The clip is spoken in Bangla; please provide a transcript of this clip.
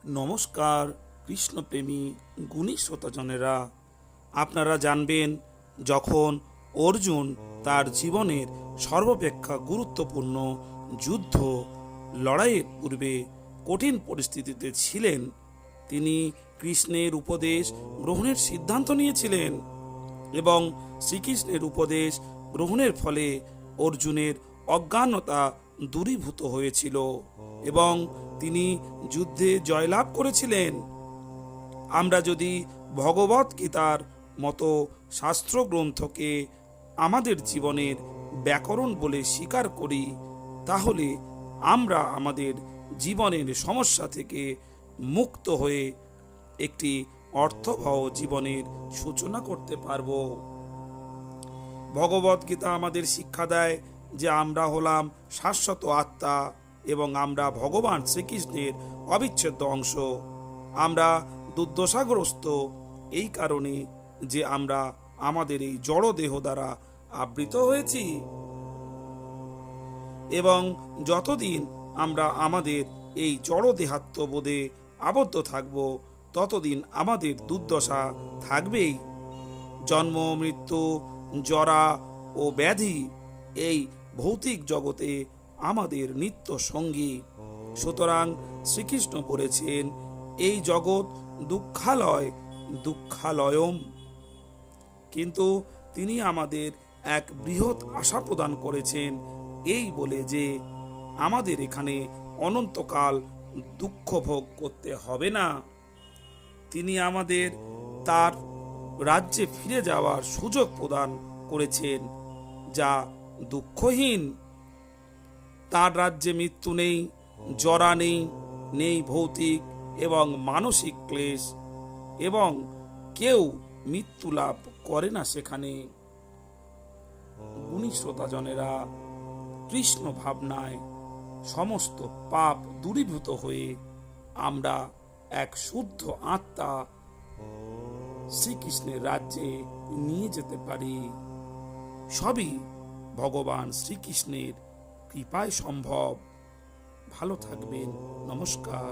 নমস্কার কৃষ্ণপ্রেমী গুণী শ্রোতাজনেরা, আপনারা জানবেন যখন অর্জুন তার জীবনের সর্বাপেক্ষা গুরুত্বপূর্ণ যুদ্ধ লড়াইয়ের পূর্বে কঠিন পরিস্থিতিতে ছিলেন, তিনি কৃষ্ণের উপদেশ গ্রহণের সিদ্ধান্ত নিয়েছিলেন এবং শ্রীকৃষ্ণের উপদেশ গ্রহণের ফলে অর্জুনের অজ্ঞানতা দূরীভূত হয়েছিল এবং তিনি যুদ্ধে জয়লাভ করেছিলেন। আমরা যদি ভগবত গীতার মতো শাস্ত্রগ্রন্থকে আমাদের জীবনের ব্যাকরণ বলে স্বীকার করি, তাহলে আমরা আমাদের জীবনের সমস্যা থেকে মুক্ত হয়ে একটি অর্থবহ জীবনের সূচনা করতে পারব। ভগবত গীতা আমাদের শিক্ষা দেয় যে আমরা হলাম শাশ্বত আত্মা এবং আমরা ভগবান শ্রীকৃষ্ণের অবিচ্ছেদ্য অংশ। আমরা দুর্দশাগ্রস্ত এই কারণে যে আমরা আমাদের এই জড় দেহ দ্বারা আবৃত হয়েছি এবং যতদিন আমরা আমাদের এই জড় দেহাত্মবোধে আবদ্ধ থাকব, ততদিন আমাদের দুর্দশা থাকবেই। জন্ম, মৃত্যু, জরা ও ব্যাধি এই ভৌতিক জগতে আমাদের নিত্য সঙ্গী। সুতরাং শ্রীকৃষ্ণ বলেছেন, এই জগৎ দুঃখালয় দুঃখালয়ম, কিন্তু তিনি আমাদের এক বৃহৎ আশা প্রদান করেছেন এই বলে যে আমাদের এখানে অনন্তকাল দুঃখ ভোগ করতে হবে না। তিনি আমাদের তার রাজ্যে ফিরে যাওয়ার সুযোগ প্রদান করেছেন, যা দুঃখহীন। তার রাজ্যে মৃত্যু নেই, জরা নেই, নেই ভৌতিক এবং মানসিক ক্লেশ, এবং কেউ মৃত্যু লাভ করে না সেখানে। গুণী শ্রোতাজনেরা, কৃষ্ণ ভাবনায় সমস্ত পাপ দূরীভূত হয়ে আমরা এক শুদ্ধ আত্মা শ্রীকৃষ্ণের রাজ্যে নিয়ে যেতে পারি। সবই ভগবান শ্রীকৃষ্ণের কৃপায় সম্ভব। ভালো থাকবেন। নমস্কার।